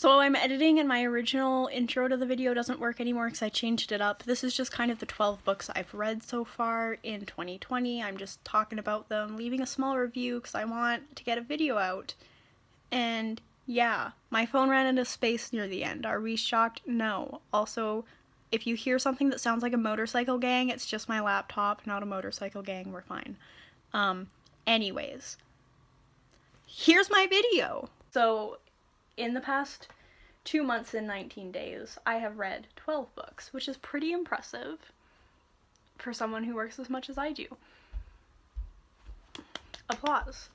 So I'm editing and my original intro to the video doesn't work anymore because I changed it up. This is just kind of the 12 books I've read so far in 2020. I'm just talking about them, leaving a small review because I want to get a video out. And yeah, my phone ran into space near the end. Are we shocked? No. Also, if you hear something that sounds like a motorcycle gang, it's just my laptop, not a motorcycle gang. We're fine. Anyways, here's my video. So, in the past 2 months and 19 days, I have read 12 books, which is pretty impressive for someone who works as much as I do. Applause.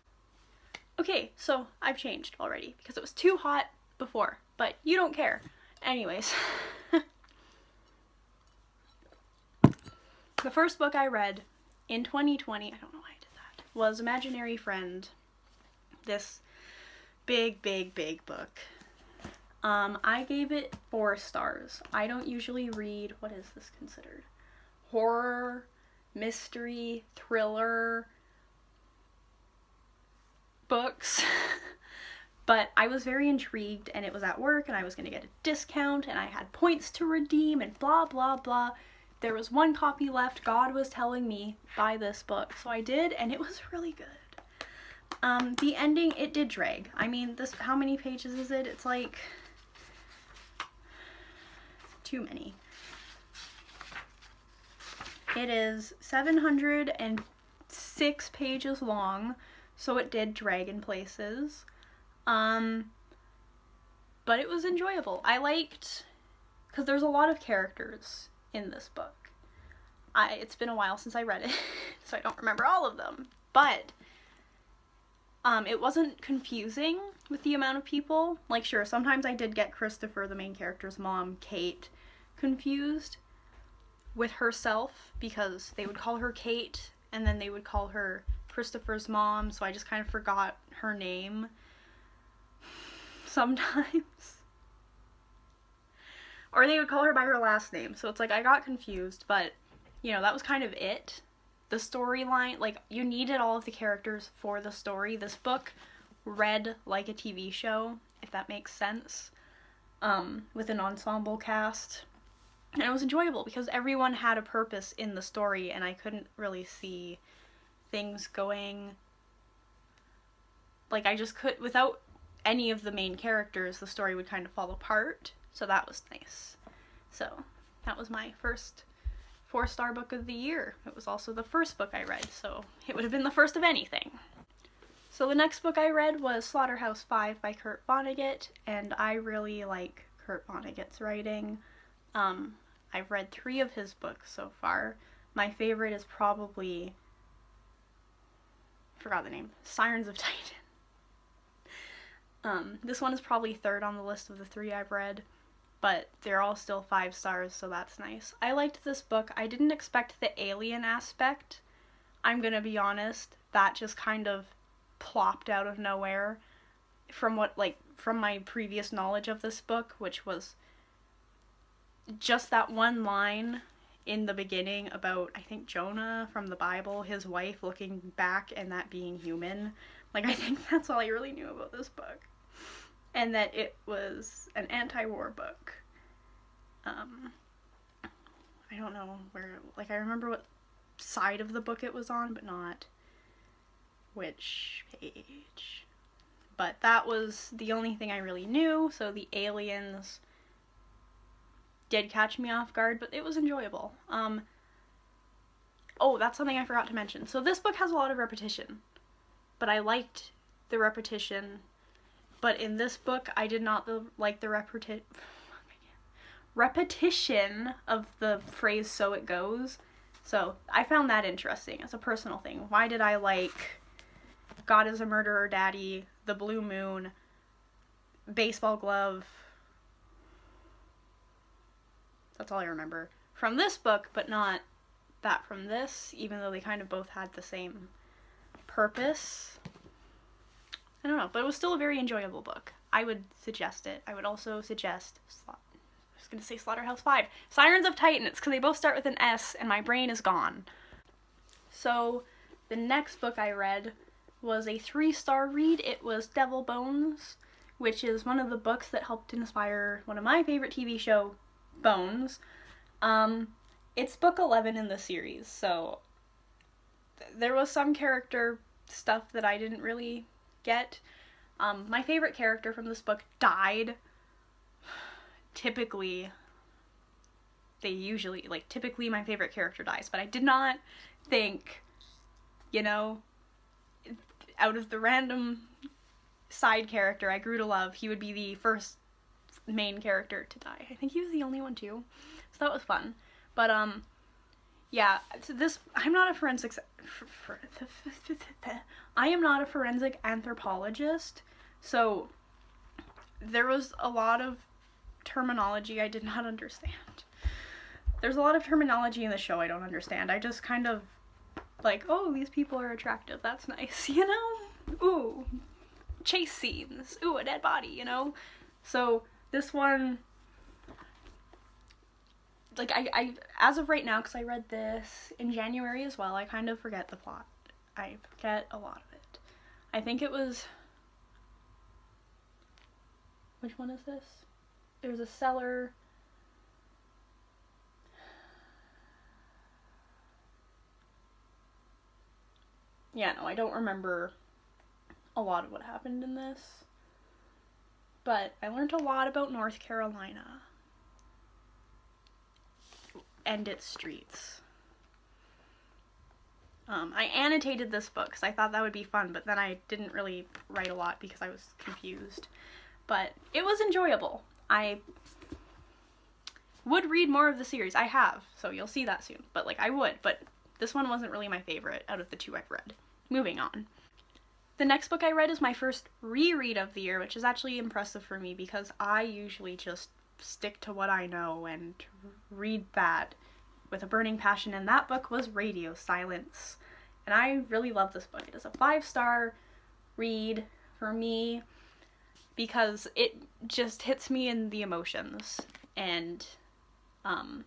Okay, so I've changed already because it was too hot before, but you don't care. Anyways. The first book I read in 2020, I don't know why I did that, was Imaginary Friend. This big book. I gave it 4 stars. I don't usually read, what is this considered? Horror, mystery, thriller books. But I was very intrigued, and it was at work, and I was going to get a discount, and I had points to redeem, and blah blah blah. There was 1 copy left. God was telling me, buy this book. So I did, and it was really good. The ending, it did drag. I mean, how many pages is it? It's like too many. It is 706 pages long, so it did drag in places. But it was enjoyable. I liked, because there's a lot of characters in this book. It's been a while since I read it, so I don't remember all of them, but it wasn't confusing with the amount of people. Like, sure, sometimes I did get Christopher, the main character's mom, Kate, confused with herself, because they would call her Kate, and then they would call her Christopher's mom, so I just kind of forgot her name sometimes. Or they would call her by her last name, so it's like I got confused, but, you know, that was kind of it. The storyline, like, you needed all of the characters for the story. This book read like a TV show, if that makes sense, with an ensemble cast. And it was enjoyable because everyone had a purpose in the story, and I couldn't really see things going, like, I just could, without any of the main characters, the story would kind of fall apart, so that was nice. So, that was my first 4-star book of the year. It was also the first book I read, so it would have been the first of anything. So the next book I read was Slaughterhouse-Five by Kurt Vonnegut, and I really like Kurt Vonnegut's writing. I've read 3 of his books so far. My favorite is probably, forgot the name, Sirens of Titan. This one is probably 3rd on the list of the 3 I've read, but they're all still 5 stars, so that's nice. I liked this book. I didn't expect the alien aspect. I'm gonna be honest, that just kind of plopped out of nowhere from my previous knowledge of this book, which was just that one line in the beginning about, I think, Jonah from the Bible, his wife looking back and that being human. Like, I think that's all I really knew about this book. And that it was an anti-war book. I don't know where, like, I remember what side of the book it was on, but not which page. But that was the only thing I really knew, so the aliens did catch me off guard, but it was enjoyable. Oh, that's something I forgot to mention. So this book has a lot of repetition, but I liked the repetition. But in this book, I did not like the repetition of the phrase "so it goes." So I found that interesting as a personal thing. Why did I like God is a Murderer Daddy, The Blue Moon, Baseball Glove? That's all I remember from this book, but not that from this, even though they kind of both had the same purpose. I don't know, but it was still a very enjoyable book. I would suggest it. I would also suggest, I was going to say Slaughterhouse-Five. Sirens of Titan. It's because they both start with an S, and my brain is gone. So, the next book I read was a 3-star read. It was Devil Bones which is one of the books that helped inspire one of my favorite TV show, Bones. It's book 11 in the series, so there was some character stuff that I didn't really get. My favorite character from this book died. Typically my favorite character dies, but I did not think, you know, out of the random side character I grew to love, he would be the first main character to die. I think he was the only one too, so that was fun. But yeah, so I'm not a forensic anthropologist, so there was a lot of terminology I did not understand. There's a lot of terminology in the show I don't understand. I just kind of like, oh, these people are attractive, that's nice, you know? Ooh, chase scenes, ooh, a dead body, you know? So this one, like, I as of right now, because I read this in January as well, I kind of forget the plot. I forget a lot of it. I think it was, which one is this? There's a cellar. Yeah, no, I don't remember a lot of what happened in this. But I learned a lot about North Carolina and its streets. I annotated this book because I thought that would be fun, but then I didn't really write a lot because I was confused. But it was enjoyable. I would read more of the series. I have, so you'll see that soon. But, like, I would, but this one wasn't really my favorite out of the two I've read. Moving on. The next book I read is my first reread of the year, which is actually impressive for me because I usually just stick to what I know and read that with a burning passion, and that book was Radio Silence. And I really love this book. It is a 5-star read for me because it just hits me in the emotions, and I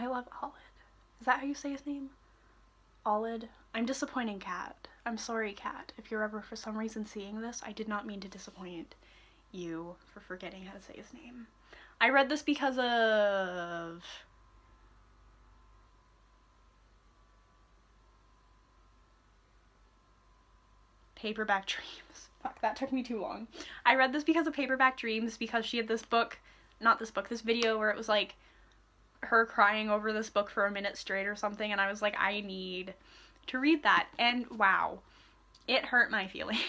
love Olid. Is that how you say his name? Olid? I'm disappointing Kat. I'm sorry, Kat. If you're ever for some reason seeing this, I did not mean to disappoint you for forgetting how to say his name. I read this because of Paperback Dreams. Fuck, that took me too long. I read this because of Paperback Dreams because she had this book, not this book, this video where it was like her crying over this book for a minute straight or something, and I was like, I need to read that, and wow, it hurt my feelings.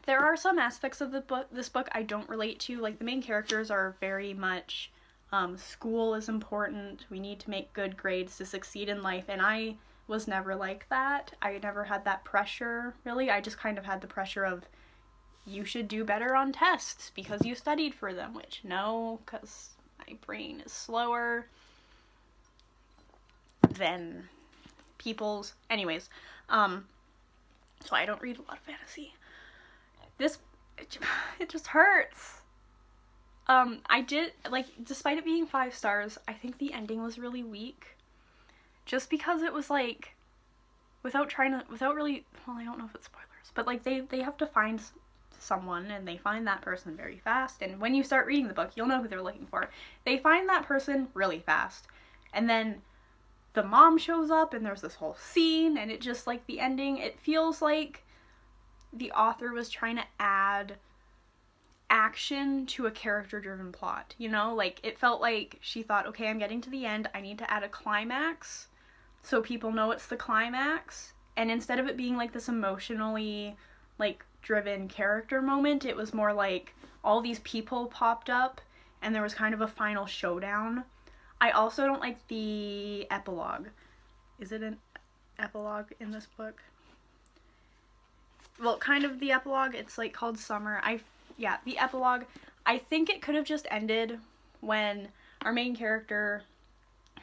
There are some aspects of this book I don't relate to. Like, the main characters are very much, school is important, we need to make good grades to succeed in life, and I was never like that. I never had that pressure, really. I just kind of had the pressure of, you should do better on tests because you studied for them, which, no, because my brain is slower than people's. Anyways, so I don't read a lot of fantasy. It just hurts. I did, like, despite it being 5 stars, I think the ending was really weak. Just because it was, like, without really, well, I don't know if it's spoilers, but, like, they have to find someone, and they find that person very fast, and when you start reading the book, you'll know who they're looking for. They find that person really fast, and then the mom shows up, and there's this whole scene, and it just, like, the ending, it feels like the author was trying to add action to a character-driven plot, you know? Like, it felt like she thought, okay, I'm getting to the end, I need to add a climax so people know it's the climax, and instead of it being, like, this emotionally, like, driven character moment, it was more like all these people popped up, and there was kind of a final showdown. I also don't like the epilogue. Is it an epilogue in this book? Well, kind of the epilogue. It's, like, called Summer. The epilogue. I think it could have just ended when our main character,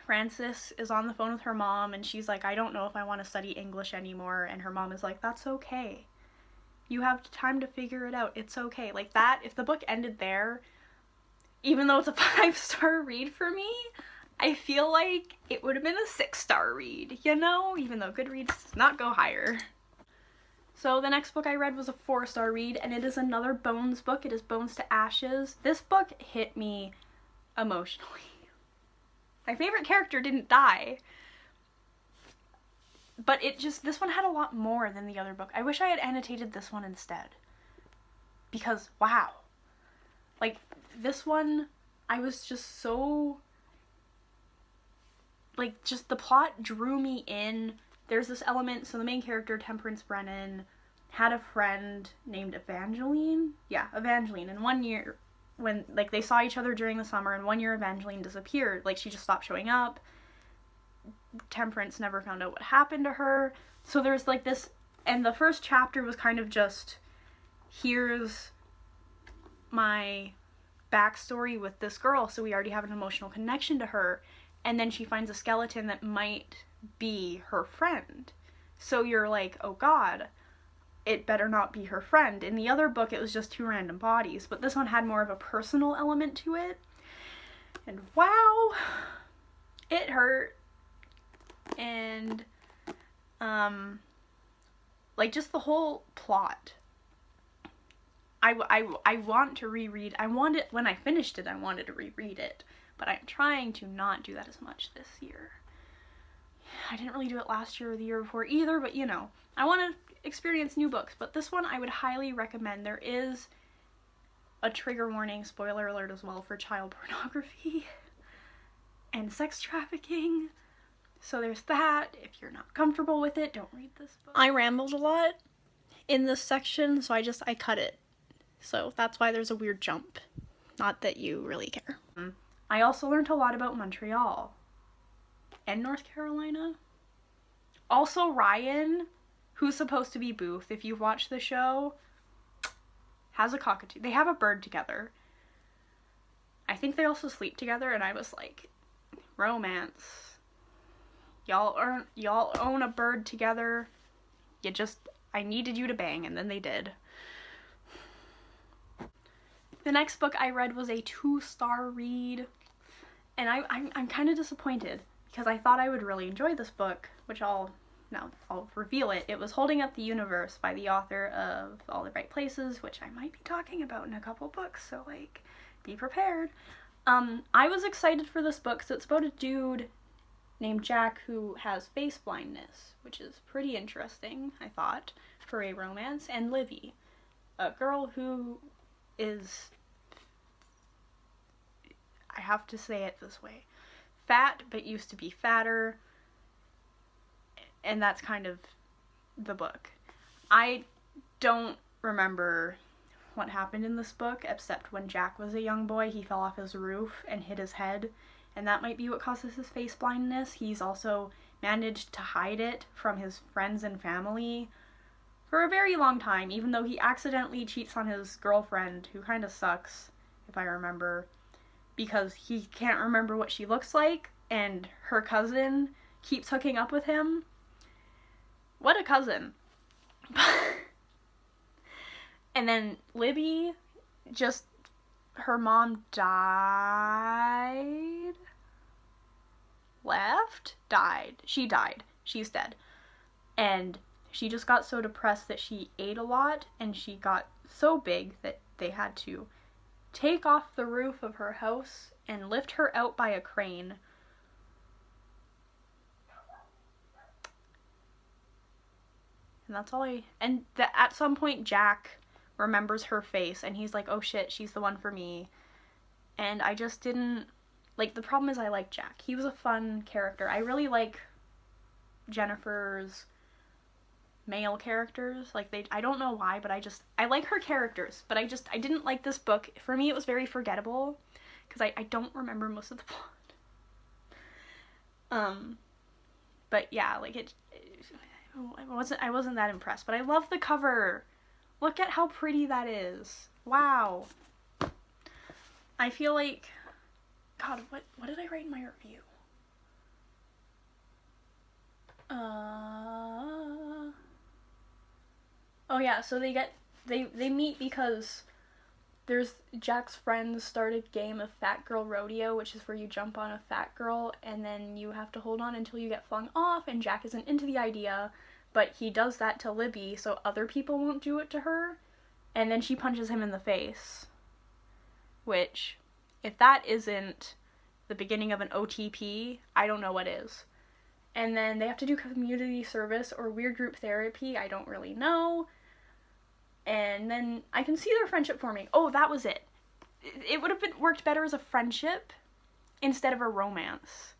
Frances, is on the phone with her mom, and she's like, I don't know if I want to study English anymore, and her mom is like, that's okay. You have time to figure it out. It's okay. Like, that, if the book ended there, even though it's a 5-star read for me, I feel like it would have been a 6-star read, you know? Even though GOODREADS does not go higher. So the next book I read was a 4-star read, and it is another Bones book. It is Bones to Ashes. This book hit me emotionally. My favorite character didn't die, but this one had a lot more than the other book. I wish I had annotated this one instead, because wow. Like, this one, I was just so, like, just the plot drew me in. There's this element, so the main character, Temperance Brennan, had a friend named Evangeline. Yeah, Evangeline. And one year, when, like, they saw each other during the summer, and one year Evangeline disappeared. Like, she just stopped showing up. Temperance never found out what happened to her. So there's, like, this, and the first chapter was kind of just, here's my backstory with this girl, so we already have an emotional connection to her. And then she finds a skeleton that might be her friend. So you're like, oh god, it better not be her friend. In the other book, it was just 2 random bodies, but this one had more of a personal element to it. And wow, it hurt. And, like, just the whole plot. I want to reread. When I finished it, I wanted to reread it, but I'm trying to not do that as much this year. I didn't really do it last year or the year before either, but you know, I want to experience new books. But this one I would highly recommend. There is a trigger warning, spoiler alert as well, for child pornography and sex trafficking. So there's that. If you're not comfortable with it, don't read this book. I rambled a lot in this section, so I cut it. So that's why there's a weird jump. Not that you really care. I also learned a lot about Montreal and North Carolina. Also Ryan, who's supposed to be Booth, if you've watched the show, has a cockatoo. They have a bird together. I think they also sleep together, and I was like, romance. Y'all own a bird together. I needed you to bang, and then they did. The next book I read was a 2-star read, and I'm kind of disappointed because I thought I would really enjoy this book, which I'll reveal it. It was Holding Up the Universe by the author of All the Right Places, which I might be talking about in a couple books, so, like, be prepared. I was excited for this book, so it's about a dude named Jack who has face blindness, which is pretty interesting, I thought, for a romance, and Livy, a girl who is, I have to say it this way, fat but used to be fatter, and that's kind of the book. I don't remember what happened in this book, except when Jack was a young boy, he fell off his roof and hit his head, and that might be what causes his face blindness. He's also managed to hide it from his friends and family for a very long time, even though he accidentally cheats on his girlfriend, who kind of sucks, if I remember, because he can't remember what she looks like, and her cousin keeps hooking up with him. What a cousin. And then Libby, her mom died? She died. She's dead. And she just got so depressed that she ate a lot, and she got so big that they had to take off the roof of her house and lift her out by a crane. And that's all at some point Jack remembers her face, and he's like, oh shit, she's the one for me. And I just didn't, like, the problem is I like Jack. He was a fun character. I really like Jennifer's male characters. Like, I don't know why, but I like her characters, but I didn't like this book. For me, it was very forgettable, because I don't remember most of the plot. But yeah, like, I wasn't that impressed, but I love the cover. Look at how pretty that is. Wow. I feel like, God, what did I write in my review? Oh yeah, so they meet because Jack's friends started a game of Fat Girl Rodeo, which is where you jump on a fat girl and then you have to hold on until you get flung off, and Jack isn't into the idea, but he does that to Libby so other people won't do it to her, and then she punches him in the face. Which, if that isn't the beginning of an OTP, I don't know what is. And then they have to do community service or weird group therapy, I don't really know. And then I can see their friendship forming. Oh, that was it. It would have worked better as a friendship instead of a romance.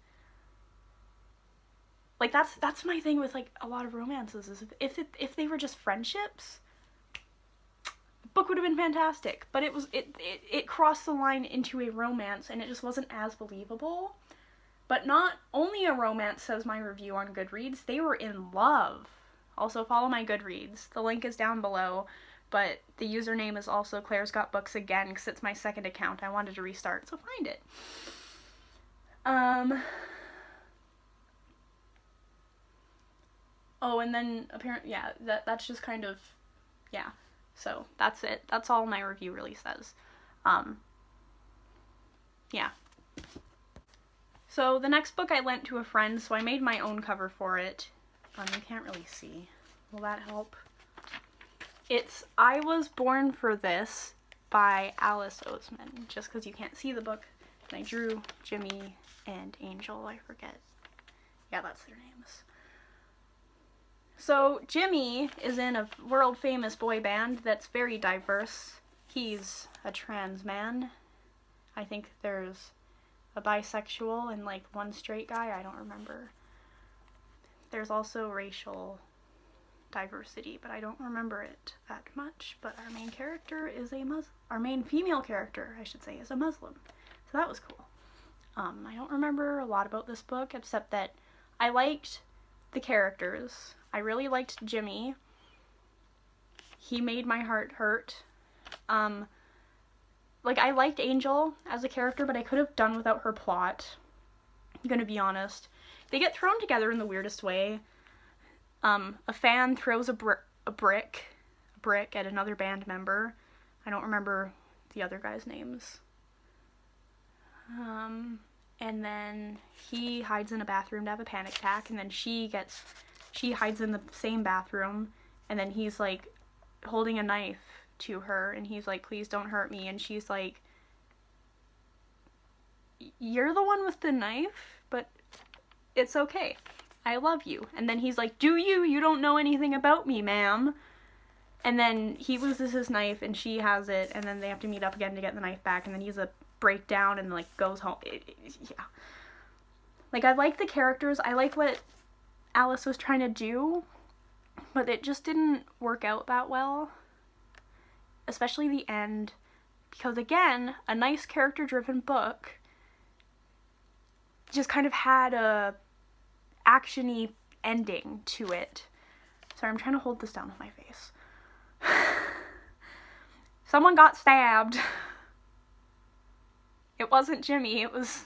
Like, that's my thing with, like, a lot of romances, is if they were just friendships, the book would have been fantastic. But it crossed the line into a romance, and it just wasn't as believable. But not only a romance, says my review on Goodreads, they were in love. Also, follow my Goodreads. The link is down below, but the username is also Claire's Got Books again, because it's my second account. I wanted to restart, so find it. Oh, and then apparently, yeah, that's just kind of, yeah. So that's it. That's all my review really says. Yeah. So the next book I lent to a friend, so I made my own cover for it. You can't really see. Will that help? It's I Was Born for This by Alice Oseman. Just because you can't see the book. And I drew Jimmy and Angel, I forget. Yeah, that's their names. So Jimmy is in a world famous boy band that's very diverse. He's a trans man. I think there's a bisexual and like one straight guy, I don't remember. There's also racial diversity, but I don't remember it that much. But our main character is our main female character, I should say, is a Muslim. So that was cool. I don't remember a lot about this book, except that I liked the characters. I really liked Jimmy. He made my heart hurt. Like, I liked Angel as a character, but I could have done without her plot. I'm gonna be honest. They get thrown together in the weirdest way. A fan throws a brick at another band member. I don't remember the other guys' names. And then he hides in a bathroom to have a panic attack, and then she hides in the same bathroom, and then he's like holding a knife to her, and he's like, please don't hurt me, and she's like, you're the one with the knife, but it's okay, I love you. And then he's like, do you? You don't know anything about me, ma'am. And then he loses his knife, and she has it, and then they have to meet up again to get the knife back, and then he's a breakdown and like goes home. Yeah. Like, I like the characters, I like what Alice was trying to do, but it just didn't work out that well. Especially the end, because again, a nice character-driven book just kind of had a action-y ending to it. Sorry, I'm trying to hold this down with my face. Someone got stabbed. It wasn't Jimmy, it was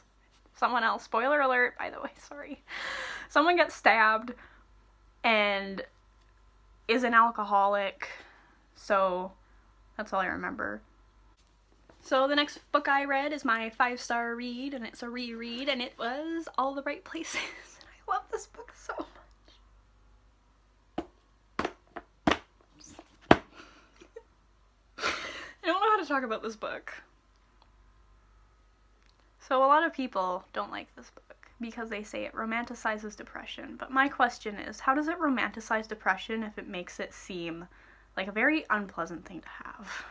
someone else. Spoiler alert, by the way, sorry. Someone gets stabbed and is an alcoholic, so that's all I remember. So the next book I read is my 5-star read, and it's a reread, and it was All the Right Places. I love this book so much. I don't know how to talk about this book. So a lot of people don't like this book because they say it romanticizes depression, but my question is, how does it romanticize depression if it makes it seem like a very unpleasant thing to have?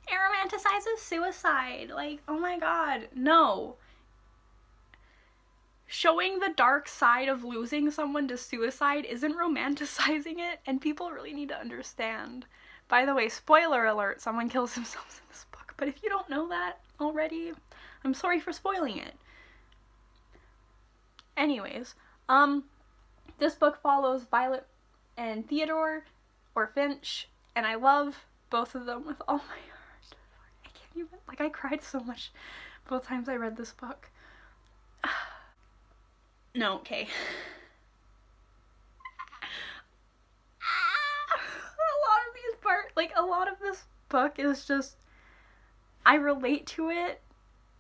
It romanticizes suicide. Like, oh my god, no. Showing the dark side of losing someone to suicide isn't romanticizing it, and people really need to understand. By the way, spoiler alert, someone kills themselves in this book, but if you don't know that already, I'm sorry for spoiling it. Anyways, this book follows Violet and Theodore, or Finch, and I love both of them with all my heart. I can't even, like, I cried so much both times I read this book. No, okay. A lot of this book is just, I relate to it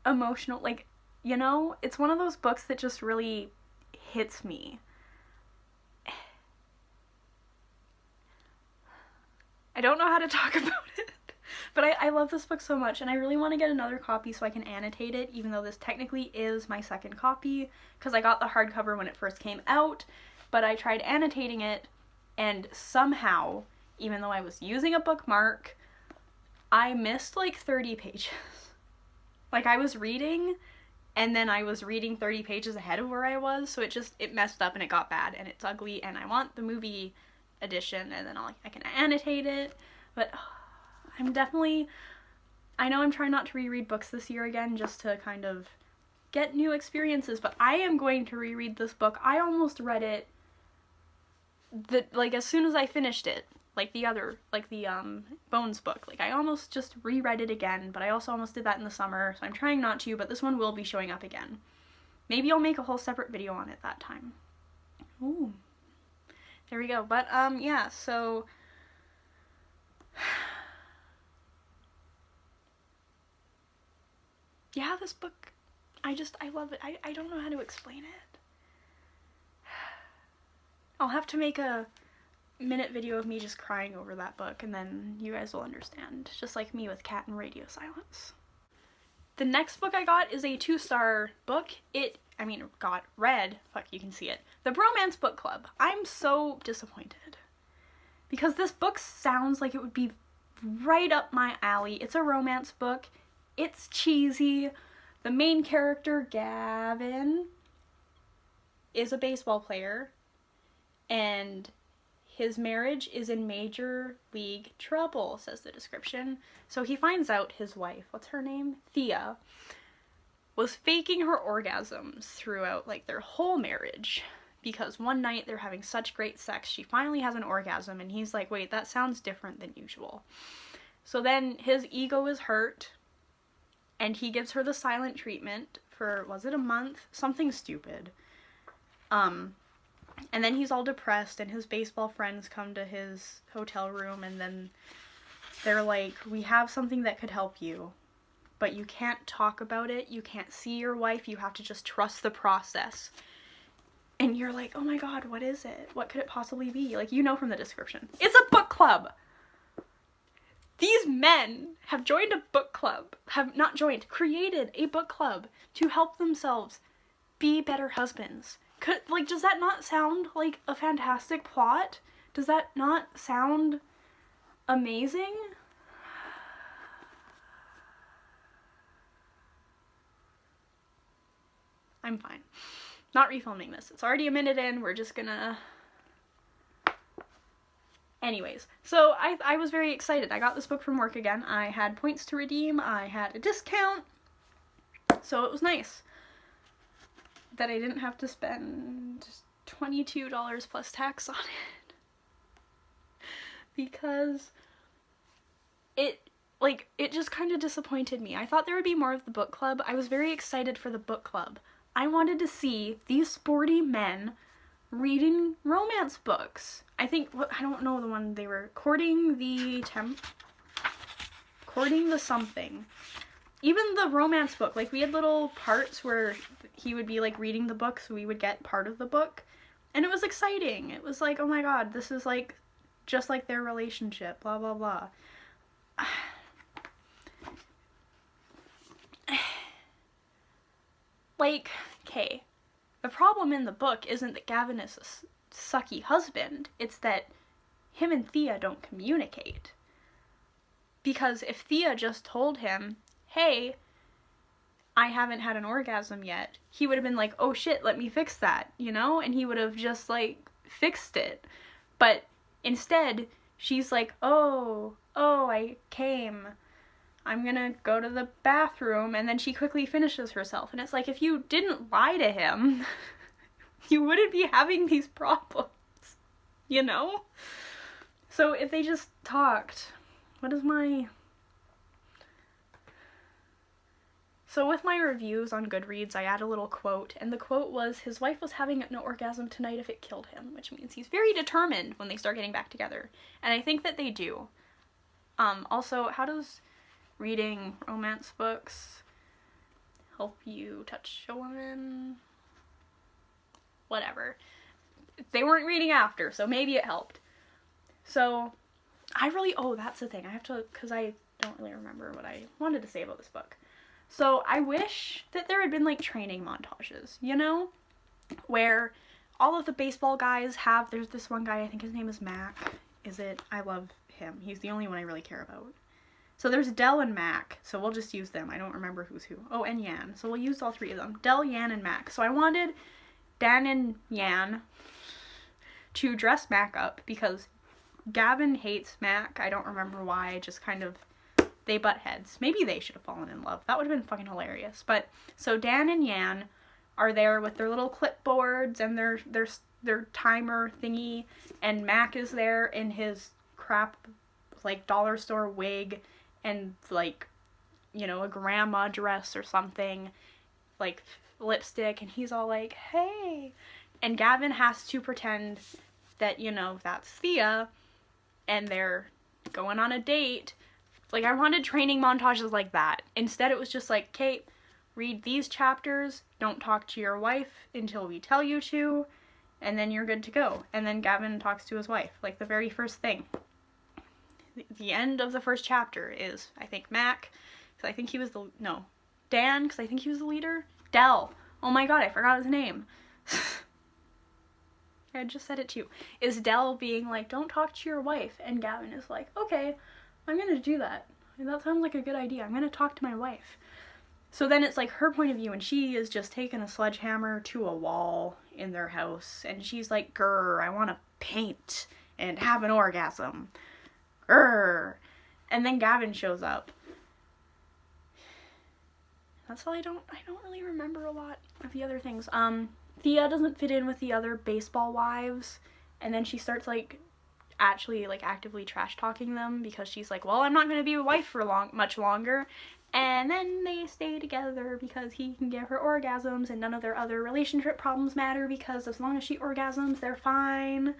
emotional, like, you know, it's one of those books that just really hits me. I don't know how to talk about it. But I love this book so much, and I really want to get another copy so I can annotate it, even though this technically is my second copy, because I got the hardcover when it first came out, but I tried annotating it, and somehow, even though I was using a bookmark, I missed like 30 pages. Like, I was reading, and then I was reading 30 pages ahead of where I was, so it messed up and it got bad, and it's ugly, and I want the movie edition, and then I can annotate it, but I know I'm trying not to reread books this year again, just to kind of get new experiences, but I am going to reread this book. I almost read it, as soon as I finished it, the Bones book. Like, I almost just reread it again, but I also almost did that in the summer, so I'm trying not to, but this one will be showing up again. Maybe I'll make a whole separate video on it that time. Ooh. There we go. But, yeah, so... yeah, this book, I love it. I don't know how to explain it. I'll have to make a minute video of me just crying over that book, and then you guys will understand. Just like me with Cat and Radio Silence. The next book I got is a 2-star book. Fuck, you can see it. The Bromance Book Club. I'm so disappointed. Because this book sounds like it would be right up my alley. It's a romance book. It's cheesy. The main character, Gavin, is a baseball player, and his marriage is in major league trouble, says the description. So he finds out his wife, what's her name? Thea, was faking her orgasms throughout, their whole marriage, because one night they're having such great sex, she finally has an orgasm, and he's like, wait, that sounds different than usual. So then his ego is hurt, and he gives her the silent treatment for, was it a month? Something stupid. And then he's all depressed, and his baseball friends come to his hotel room, and then they're like, we have something that could help you, but you can't talk about it, you can't see your wife, you have to just trust the process. And you're like, oh my god, what is it? What could it possibly be? From the description. It's a book club! These men have joined a book club, created a book club to help themselves be better husbands. Does that not sound like a fantastic plot? Does that not sound amazing? I'm fine. Not refilming this. It's already a minute in, we're just gonna... Anyways, so I was very excited. I got this book from work again. I had points to redeem, I had a discount, so it was nice that I didn't have to spend $22 plus tax on it. Because it just kind of disappointed me. I thought there would be more of the book club. I was very excited for the book club. I wanted to see these sporty men reading romance books. I don't know the one they were, courting the something. Even the romance book, we had little parts where he would be reading the book, so we would get part of the book, and it was exciting. It was like, oh my god, this is just like their relationship, blah blah blah. Okay, the problem in the book isn't that Gavin is a sucky husband, it's that him and Thea don't communicate. Because if Thea just told him, hey, I haven't had an orgasm yet, he would have been like, oh shit, let me fix that, and he would have just fixed it. But instead, she's like, oh, I came, I'm gonna go to the bathroom, and then she quickly finishes herself. And it's like, if you didn't lie to him, you wouldn't be having these problems, So if they just talked, So with my reviews on Goodreads, I add a little quote, and the quote was, his wife was having an orgasm tonight if it killed him, which means he's very determined when they start getting back together. And I think that they do. Also, how does reading romance books help you touch a woman? Whatever. They weren't reading after, so maybe it helped. So, oh, that's the thing. I have to, because I don't really remember what I wanted to say about this book. So I wish that there had been like training montages, you know, where all of the baseball guys have, there's this one guy, I think his name is Mac. I love him. He's the only one I really care about. So there's Del and Mac, so we'll just use them. I don't remember who's who. Oh, and Yan. So we'll use all three of them. Del, Yan, and Mac. So I wanted Dan and Yan to dress Mac up because Gavin hates Mac. I don't remember why. Just kind of, they butt heads. Maybe they should have fallen in love. That would have been fucking hilarious. But so Dan and Yan are there with their little clipboards and their timer thingy, and Mac is there in his crap like dollar store wig and like, you know, a grandma dress or something, like lipstick, and he's all like, hey, and Gavin has to pretend that, you know, that's Thea and they're going on a date. Like, I wanted training montages like that. Instead it was just like, Kate, read these chapters, don't talk to your wife until we tell you to, and then you're good to go. And then Gavin talks to his wife, like the very first thing. The end of the first chapter is, I think, Mac, because I think he was Dan, because I think he was the leader. Del. Oh my god, I forgot his name. I just said it too. Is Del being like, don't talk to your wife, and Gavin is like, okay, I'm gonna do that. That sounds like a good idea. I'm gonna talk to my wife. So then it's like her point of view, and she is just taking a sledgehammer to a wall in their house, and she's like, grr, I want to paint and have an orgasm. Grr. And then Gavin shows up. That's all I don't really remember a lot of the other things. Thea doesn't fit in with the other baseball wives, and then she starts like actually like actively trash talking them because she's like, well, I'm not going to be a wife for much longer. And then they stay together because he can give her orgasms and none of their other relationship problems matter because as long as she orgasms, they're fine.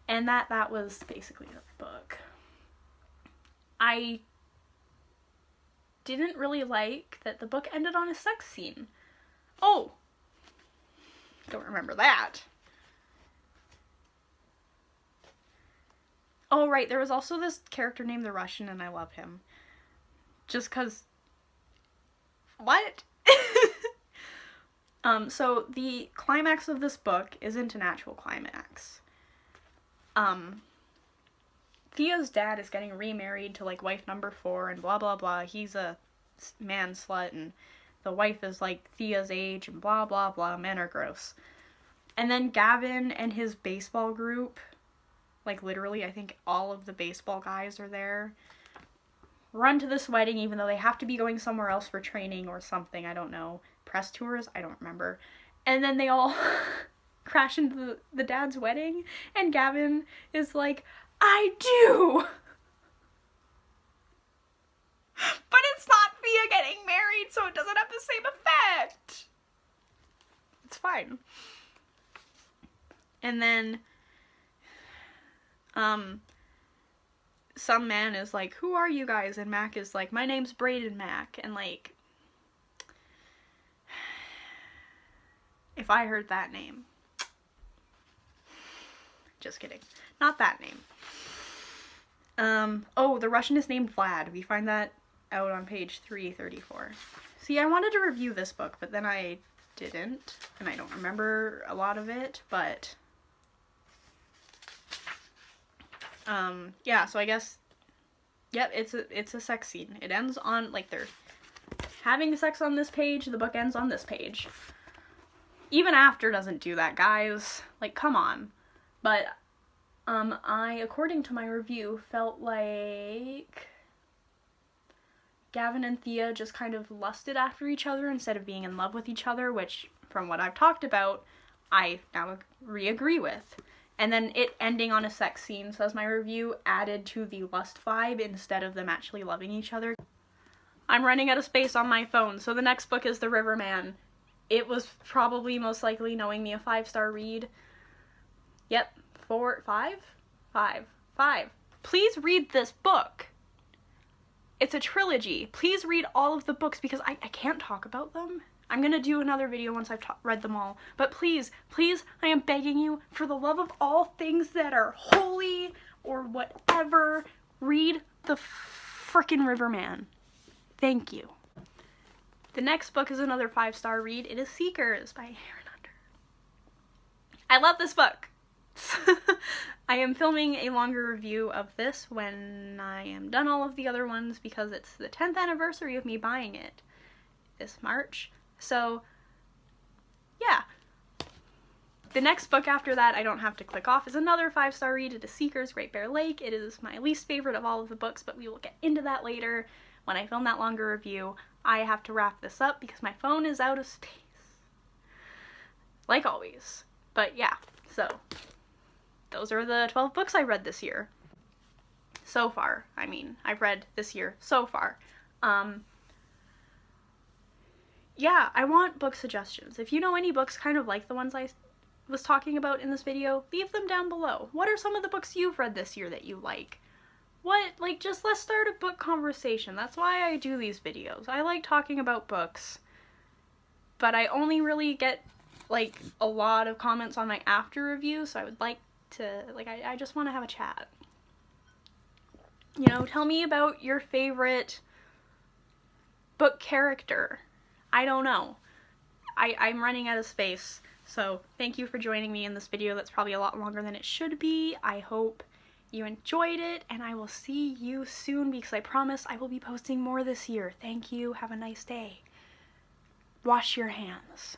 And that was basically the book. I didn't really like that the book ended on a sex scene. Oh! Don't remember that. Oh, right, there was also this character named the Russian, and I love him. Just 'cause... What? So the climax of this book isn't an actual climax. Thea's dad is getting remarried to, like, wife number 4 and blah, blah, blah. He's a man slut, and the wife is, like, Thea's age, and blah, blah, blah. Men are gross. And then Gavin and his baseball group, like, literally, I think all of the baseball guys are there, run to this wedding, even though they have to be going somewhere else for training or something, I don't know. Press tours? I don't remember. And then they all crash into the dad's wedding, and Gavin is like, I do! But it's not Thea getting married, so it doesn't have the same effect! It's fine. And then, some man is like, who are you guys? And Mac is like, my name's Braden Mac. And like, if I heard that name. Just kidding. Not that name. Oh, the Russian is named Vlad. We find that out on page 334. See, I wanted to review this book, but then I didn't. And I don't remember a lot of it, but... yeah, so I guess, yep, it's a sex scene. It ends on, like, they're having sex on this page, the book ends on this page. Even After doesn't do that, guys. Like, come on. But, I, according to my review, felt like Gavin and Thea just kind of lusted after each other instead of being in love with each other, which, from what I've talked about, I now agree with. And then it ending on a sex scene, says my review, added to the lust vibe instead of them actually loving each other. I'm running out of space on my phone, so the next book is The Riverman. It was probably most likely knowing me a 5-star read. Yep, 5. Please read this book. It's a trilogy. Please read all of the books because I can't talk about them. I'm gonna do another video once I've read them all. But please, please, I am begging you, for the love of all things that are holy, or whatever, read the frickin' Riverman. Thank you. The next book is another 5-star read. It is Seekers by Aaron Hunter. I love this book. I am filming a longer review of this when I am done all of the other ones because it's the 10th anniversary of me buying it this March. So, yeah. The next book after that I don't have to click off is another 5-star read. It is Seekers, Great Bear Lake. It is my least favorite of all of the books, but we will get into that later when I film that longer review. I have to wrap this up because my phone is out of space. Like always. But yeah, so those are the 12 books I read this year. So far. I mean, I've read this year so far. Yeah, I want book suggestions. If you know any books kind of like the ones I was talking about in this video, leave them down below. What are some of the books you've read this year that you like? Just let's start a book conversation. That's why I do these videos. I like talking about books, but I only really get, a lot of comments on my after review, so I would like to, I just want to have a chat. You know, tell me about your favorite book character. I don't know. I'm running out of space, so thank you for joining me in this video that's probably a lot longer than it should be. I hope you enjoyed it, and I will see you soon because I promise I will be posting more this year. Thank you. Have a nice day. Wash your hands.